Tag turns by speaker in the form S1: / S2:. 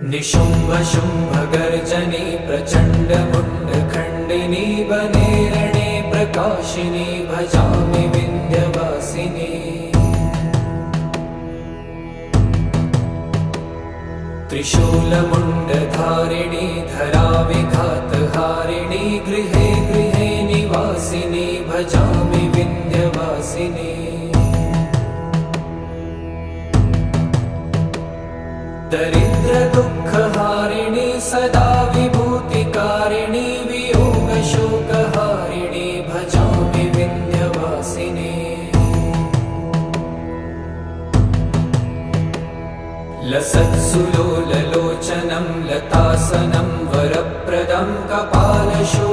S1: निशुम्भ शुम्भ गर्जनी प्रचण्ड मुण्ड खण्डिनी वने रणे प्रकाशिनी भजामि विन्ध्यवासिनी। त्रिशूलमुण्डधारिणी धराविघातहारिणी गृहे गृहे निवासिनी भजामि विन्ध्यवासिनी। दरिद्रदुःखहारिणी सदा विभूतिकारिणी वियोगशोकहारिणी भजामि विन्ध्यवासिनी। लसत्सुलोललोचनं लतासनं वरप्रदं कपालशूलं